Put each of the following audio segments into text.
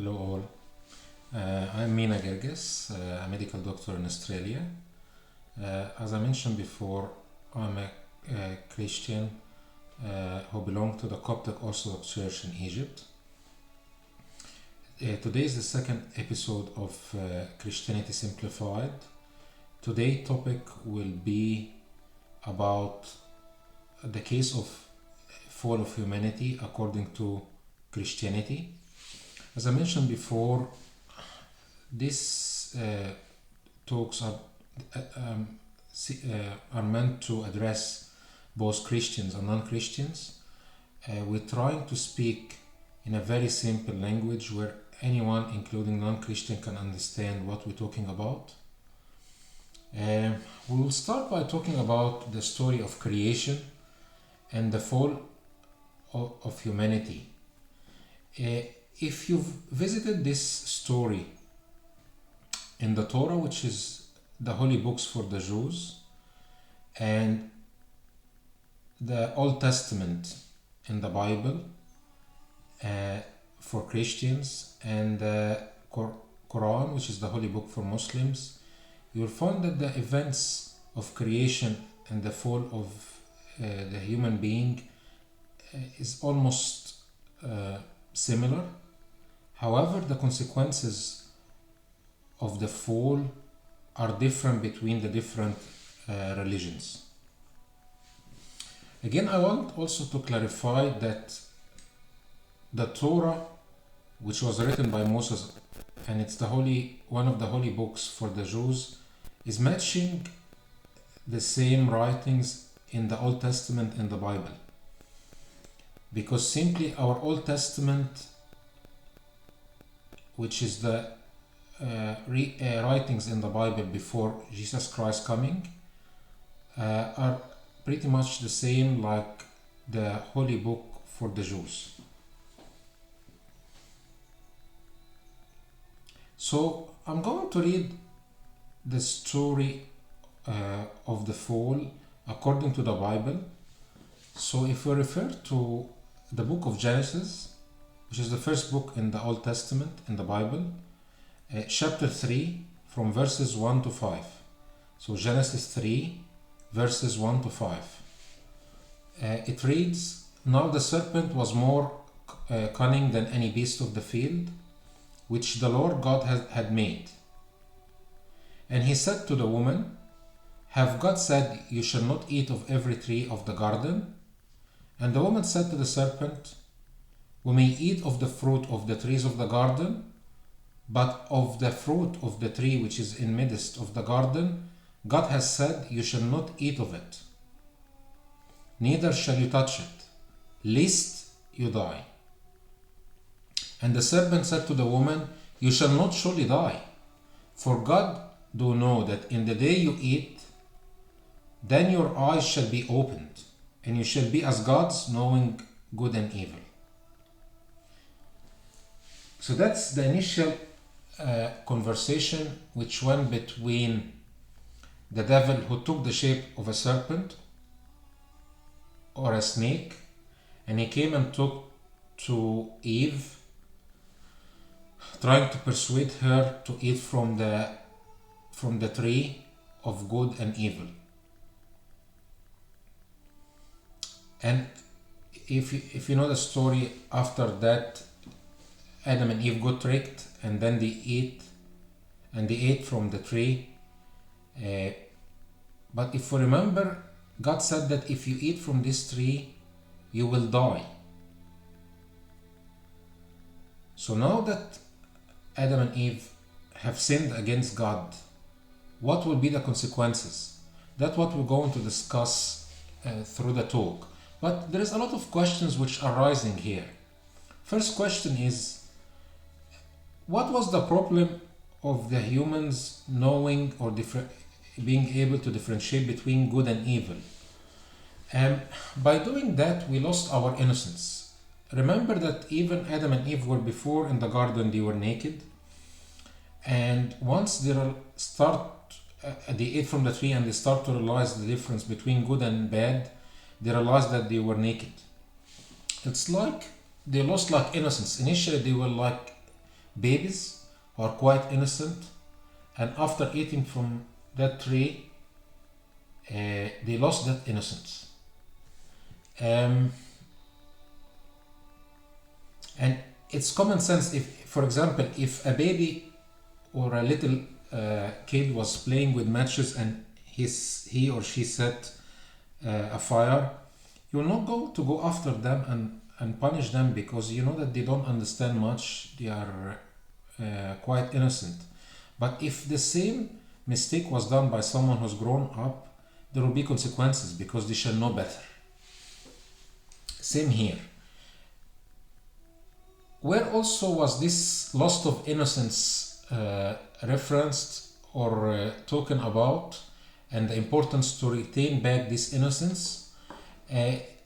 Hello all. I'm Mina Gerges, a medical doctor in Australia. As I mentioned before, I'm a Christian who belong to the Coptic Orthodox Church in Egypt. Today is the second episode of Christianity Simplified. Today's topic will be about the case of fall of humanity according to Christianity. As I mentioned before, these talks are meant to address both Christians and non-Christians. We're trying to speak in a very simple language where anyone, including non-Christian, can understand what we're talking about. We will start by talking about the story of creation and the fall of humanity. If you've visited this story in the Torah, which is the holy books for the Jews, and the Old Testament in the Bible for Christians, and the Quran, which is the holy book for Muslims, you'll find that the events of creation and the fall of the human being is almost similar. However, the consequences of the fall are different between the different religions. Again, I want also to clarify that the Torah, which was written by Moses, and it's one of the holy books for the Jews, is matching the same writings in the Old Testament and the Bible. Because simply our Old Testament, which is the writings in the Bible before Jesus Christ coming, are pretty much the same like the holy book for the Jews. So I'm going to read the story of the fall according to the Bible. So if we refer to the book of Genesis, which is the first book in the Old Testament in the Bible, chapter 3 from verses 1 to 5. So Genesis 3 verses 1 to 5. It reads, "Now the serpent was more cunning than any beast of the field, which the Lord God had made. And he said to the woman, Have God said, You shall not eat of every tree of the garden? And the woman said to the serpent, We may eat of the fruit of the trees of the garden, but of the fruit of the tree which is in midst of the garden, God has said, You shall not eat of it, neither shall you touch it, lest you die. And the serpent said to the woman, You shall not surely die, for God do know that in the day you eat, then your eyes shall be opened, and you shall be as gods, knowing good and evil." So that's the initial conversation which went between the devil, who took the shape of a serpent or a snake, and he came and talked to Eve, trying to persuade her to eat from the tree of good and evil. And if you know the story, after that Adam and Eve got tricked, and then they ate from the tree. But if you remember, God said that if you eat from this tree, you will die. So now that Adam and Eve have sinned against God, what will be the consequences? That's what we're going to discuss through the talk. But there is a lot of questions which are rising here. First question is, what was the problem of the humans knowing or being able to differentiate between good and evil? By doing that, we lost our innocence. Remember that even Adam and Eve were before in the garden, they were naked. And once they ate from the tree and they start to realize the difference between good and bad, they realized that they were naked. It's like they lost like innocence. Initially they were like babies who are quite innocent, and after eating from that tree, they lost that innocence. And it's common sense. If, for example, if a baby or a little kid was playing with matches and he or she set a fire, you will not go after them and punish them, because you know that they don't understand much. They are quite innocent. But if the same mistake was done by someone who's grown up, there will be consequences, because they shall know better. Same here. Where also was this loss of innocence referenced or talking about, and the importance to retain back this innocence?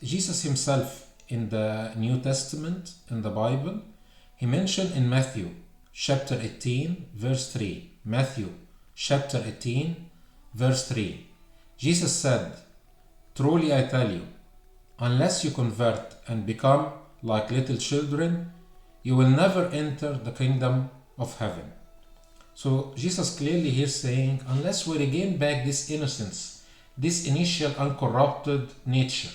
Jesus himself in the New Testament, in the Bible, he mentioned in Matthew chapter 18 verse 3. Matthew chapter 18 verse 3. Jesus said, "Truly I tell you, unless you convert and become like little children, you will never enter the kingdom of heaven." So Jesus clearly here saying, unless we regain back this innocence, this initial uncorrupted nature,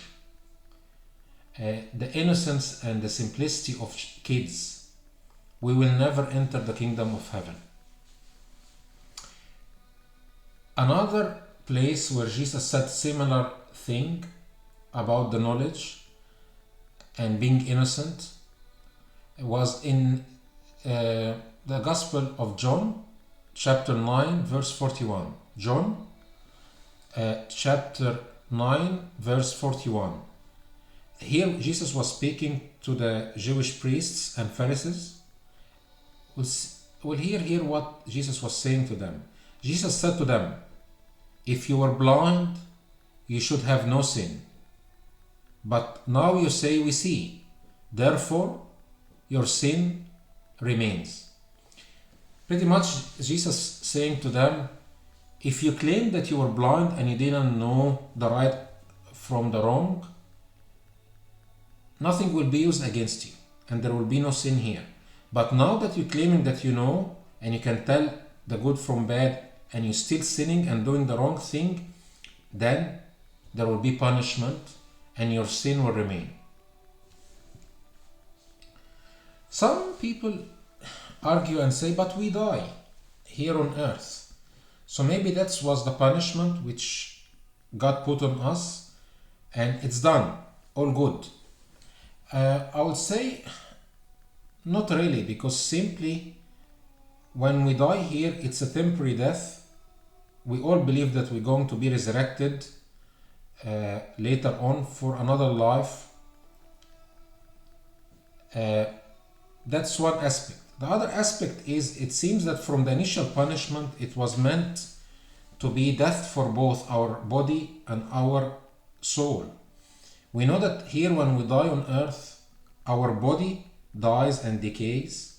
the innocence and the simplicity of kids, we will never enter the kingdom of heaven. Another place where Jesus said similar thing about the knowledge and being innocent was in the Gospel of John, chapter 9, verse 41. John, chapter 9, verse 41. Here Jesus was speaking to the Jewish priests and Pharisees. We'll hear what Jesus was saying to them. Jesus said to them, "If you were blind, you should have no sin. But now you say we see. Therefore, your sin remains." Pretty much Jesus saying to them, if you claim that you were blind and you didn't know the right from the wrong, nothing will be used against you and there will be no sin here. But now that you're claiming that you know and you can tell the good from bad and you're still sinning and doing the wrong thing, then there will be punishment and your sin will remain. Some people argue and say, but we die here on earth. So maybe that was the punishment which God put on us and it's done, all good. I would say not really, because simply when we die here, it's a temporary death. We all believe that we're going to be resurrected later on for another life. That's one aspect. The other aspect is, it seems that from the initial punishment, it was meant to be death for both our body and our soul. We know that here when we die on earth, our body dies and decays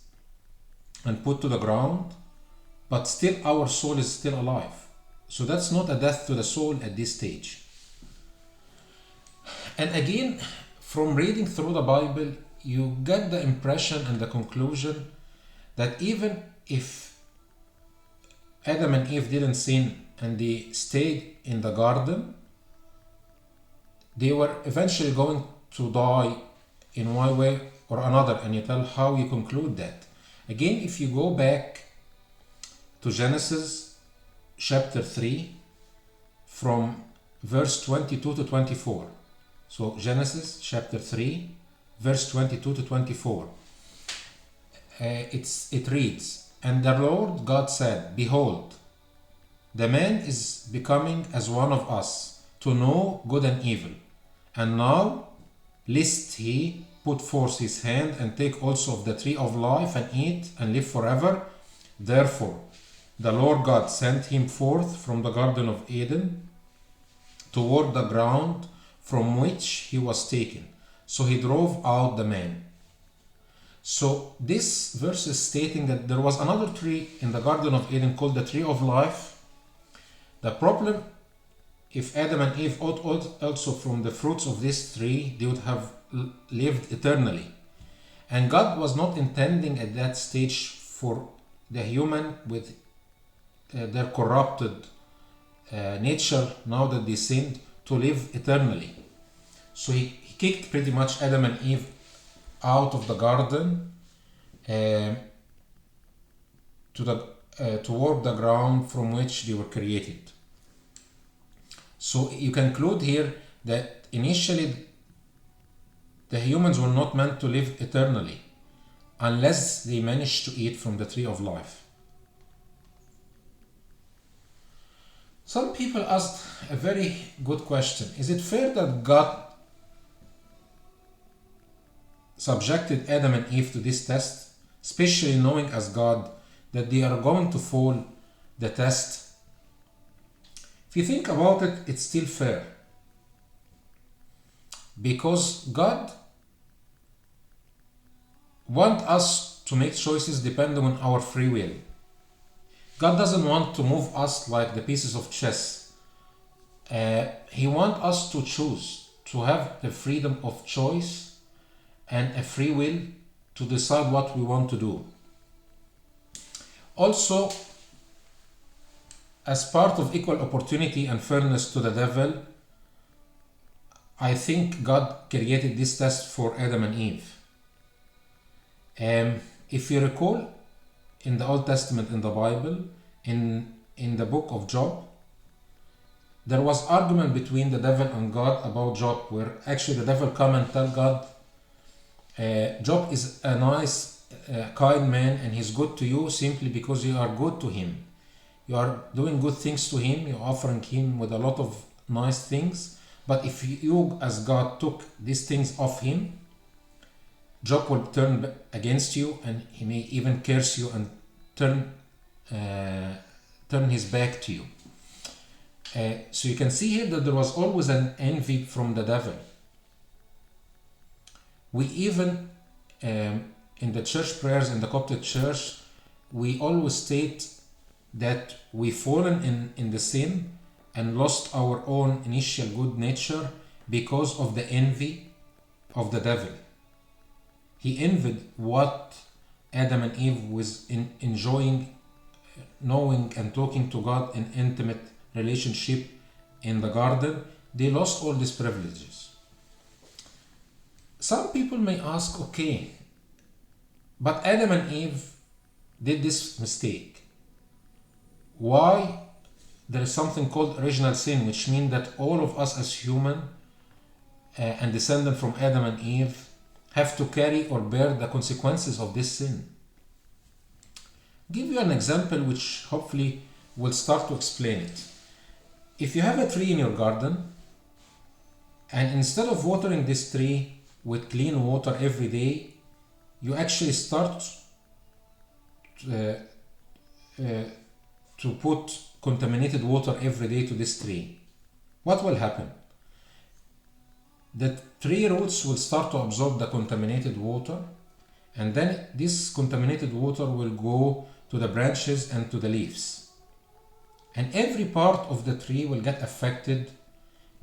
and put to the ground, but still our soul is still alive. So that's not a death to the soul at this stage. And again, from reading through the Bible, you get the impression and the conclusion that even if Adam and Eve didn't sin and they stayed in the garden, they were eventually going to die in one way or another. And you tell how you conclude that. Again, if you go back to Genesis chapter 3 from verse 22 to 24. So Genesis chapter 3 verse 22 to 24. It reads, "And the Lord God said, Behold, the man is becoming as one of us, to know good and evil. And now, lest he put forth his hand and take also of the tree of life and eat and live forever. Therefore, the Lord God sent him forth from the Garden of Eden toward the ground from which he was taken. So he drove out the man." So this verse is stating that there was another tree in the Garden of Eden called the tree of life. The problem, if Adam and Eve ate also from the fruits of this tree, they would have lived eternally. And God was not intending at that stage for the human with their corrupted nature, now that they sinned, to live eternally. So he kicked pretty much Adam and Eve out of the garden toward the ground from which they were created. So you conclude here that initially the humans were not meant to live eternally unless they managed to eat from the tree of life. Some people asked a very good question. Is it fair that God subjected Adam and Eve to this test, especially knowing as God that they are going to fail the test? If you think about it, it's still fair. Because God wants us to make choices depending on our free will. God doesn't want to move us like the pieces of chess. He wants us to choose, to have the freedom of choice and a free will to decide what we want to do. Also, as part of equal opportunity and fairness to the devil, I think God created this test for Adam and Eve. If you recall, in the Old Testament, in the Bible, in the book of Job, there was argument between the devil and God about Job, where actually the devil come and tell God, Job is a nice, kind man, and he's good to you simply because you are good to him. You are doing good things to him, you're offering him with a lot of nice things, but if you as God took these things off him, Job will turn against you, and he may even curse you and turn his back to you. So you can see here that there was always an envy from the devil. We even, in the church prayers in the Coptic church, we always state that we've fallen in the sin and lost our own initial good nature because of the envy of the devil. He envied what Adam and Eve was enjoying, knowing and talking to God in intimate relationship in the garden. They lost all these privileges. Some people may ask, okay, but Adam and Eve did this mistake. Why? There is something called original sin, which means that all of us as human and descendant from Adam and Eve have to carry or bear the consequences of this sin. Give you an example which hopefully will start to explain it. If you have a tree in your garden, and instead of watering this tree with clean water every day, you actually start to put contaminated water every day to this tree, what will happen? The tree roots will start to absorb the contaminated water, and then this contaminated water will go to the branches and to the leaves. And every part of the tree will get affected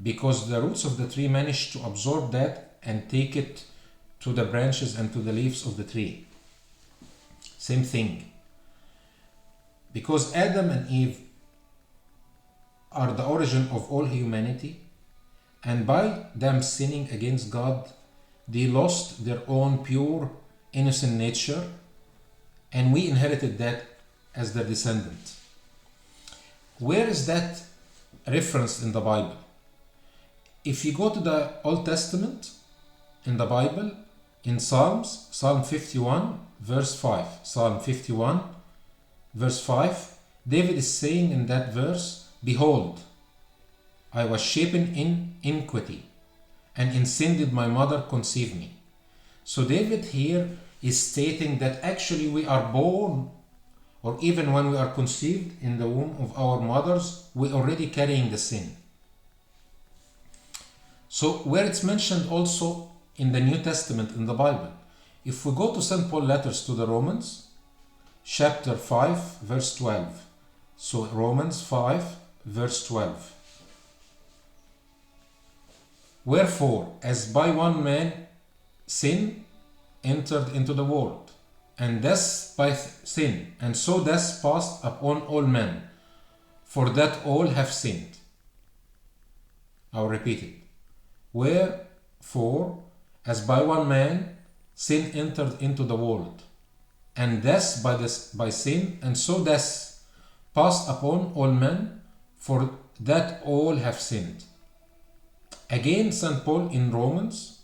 because the roots of the tree manage to absorb that and take it to the branches and to the leaves of the tree. Same thing. Because Adam and Eve are the origin of all humanity, and by them sinning against God, they lost their own pure, innocent nature, and we inherited that as their descendant. Where is that referenced in the Bible? If you go to the Old Testament in the Bible, in Psalms, Psalm 51, verse 5, Psalm 51, verse 5, David is saying in that verse, "Behold, I was shapen in iniquity, and in sin did my mother conceive me." So David here is stating that actually we are born, or even when we are conceived in the womb of our mothers, we're already carrying the sin. So where it's mentioned also in the New Testament in the Bible, if we go to St. Paul letters to the Romans, chapter 5, verse 12. So Romans 5, verse 12. "Wherefore, as by one man sin entered into the world, and death by sin, and so death passed upon all men, for that all have sinned. I'll repeat it. Wherefore, as by one man sin entered into the world, and death by sin, and so death passed upon all men, for that all have sinned. Again, St. Paul in Romans,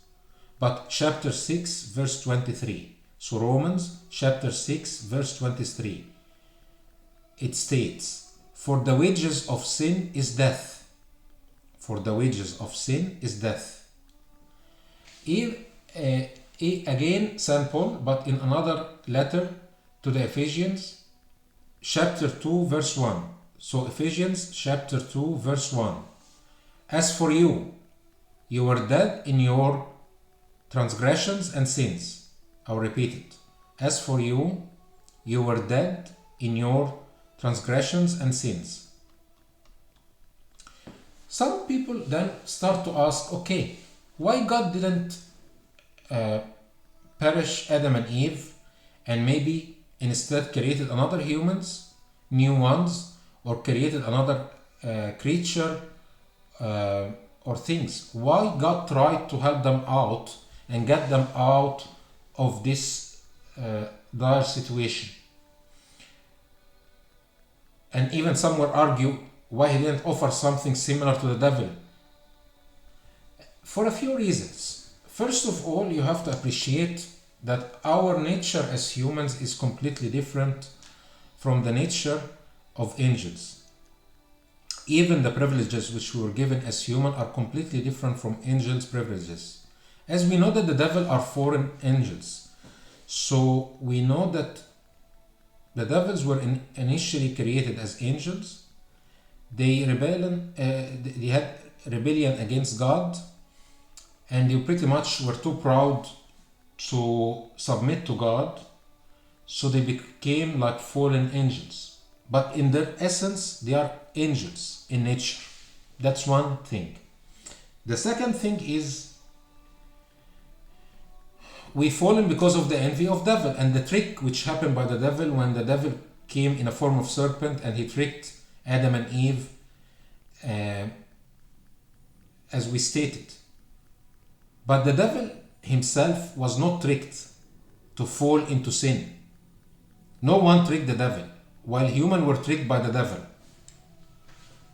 but chapter 6, verse 23. So Romans chapter 6, verse 23. It states, "For the wages of sin is death." For the wages of sin is death. Again, St. Paul, but in another letter to the Ephesians, chapter 2, verse 1. So Ephesians chapter 2, verse 1. "As for you, you were dead in your transgressions and sins." I'll repeat it. "As for you, you were dead in your transgressions and sins." Some people then start to ask, okay, why God didn't perish Adam and Eve, and maybe instead created another humans, new ones, or created another creature or things? Why God tried to help them out and get them out of this dire situation? And even some will argue why he didn't offer something similar to the devil. For a few reasons. First of all, you have to appreciate that our nature as humans is completely different from the nature of angels. Even the privileges which we were given as human are completely different from angels' privileges. As we know that the devil are fallen angels, so we know that the devils were initially created as angels. They had rebellion against God, and they pretty much were too proud to submit to God, so they became like fallen angels. But in their essence, they are angels in nature. That's one thing. The second thing is we fallen because of the envy of devil and the trick which happened by the devil when the devil came in a form of serpent and he tricked Adam and Eve, as we stated. But the devil himself was not tricked to fall into sin. No one tricked the devil, while humans were tricked by the devil.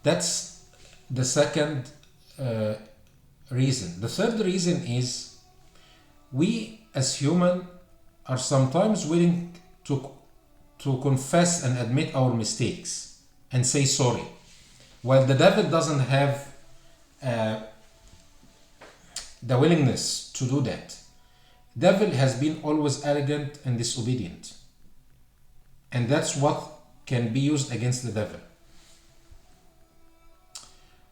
That's the second reason. The third reason is we as humans are sometimes willing to confess and admit our mistakes and say sorry, while the devil doesn't have the willingness to do that. Devil has been always arrogant and disobedient, and that's what can be used against the devil.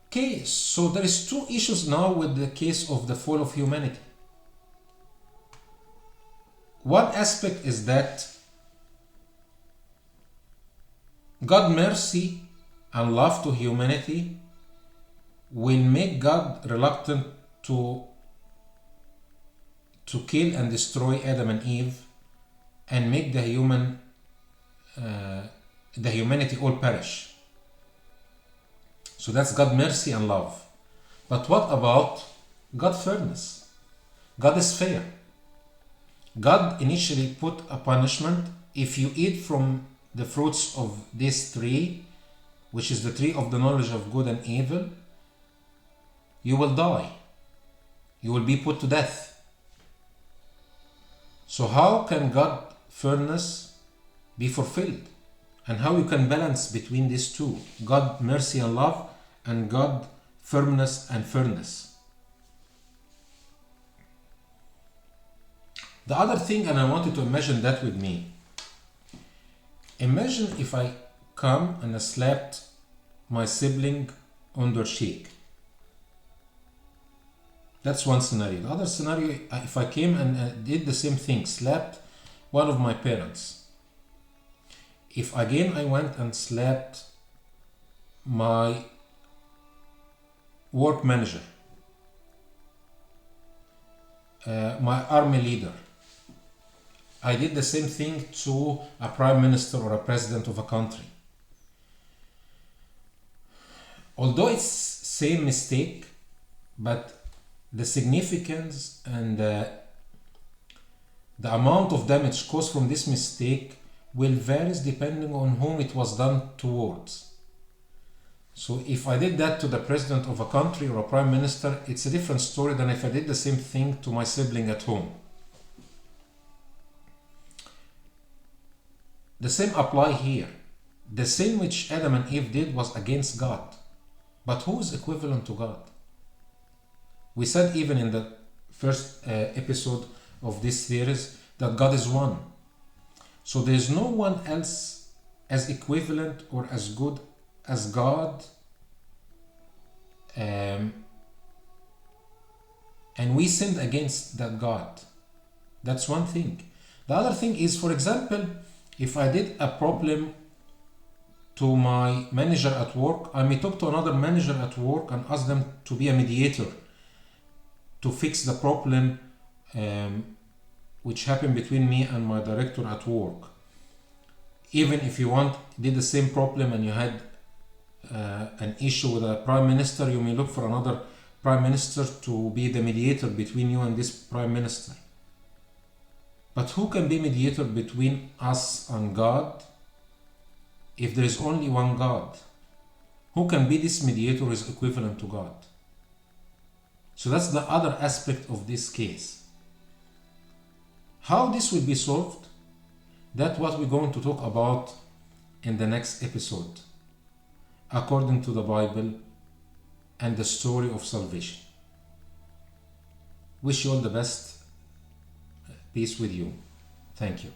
Okay, so there is two issues now with the case of the fall of humanity. One aspect is that God's mercy and love to humanity will make God reluctant to kill and destroy Adam and Eve and make the humanity all perish. So that's God's mercy and love. But what about God's fairness? God is fair. God initially put a punishment. If you eat from the fruits of this tree, which is the tree of the knowledge of good and evil, you will die. You will be put to death. So how can God's fairness be fulfilled? And how you can balance between these two, God's mercy and love and God's firmness and fairness? The other thing, and I want you to imagine that with me. Imagine if I come and I slapped my sibling on their cheek. That's one scenario. The other scenario, if I came and did the same thing, slapped one of my parents. If again I went and slapped my work manager, my army leader, I did the same thing to a prime minister or a president of a country. Although it's same mistake, but the significance and the amount of damage caused from this mistake will vary depending on whom it was done towards. So if I did that to the president of a country or a prime minister, it's a different story than if I did the same thing to my sibling at home. The same apply here. The sin which Adam and Eve did was against God. But who is equivalent to God? We said even in the first episode of this series that God is one. So there is no one else as equivalent or as good as God. And we sinned against that God. That's one thing. The other thing is, for example, if I did a problem to my manager at work, I may talk to another manager at work and ask them to be a mediator to fix the problem which happened between me and my director at work. Even if you did the same problem and you had an issue with a prime minister, you may look for another prime minister to be the mediator between you and this prime minister. But who can be mediator between us and God if there is only one God? Who can be this mediator who is equivalent to God? So that's the other aspect of this case. How this will be solved, that's what we're going to talk about in the next episode, according to the Bible and the story of salvation. Wish you all the best. Peace with you. Thank you.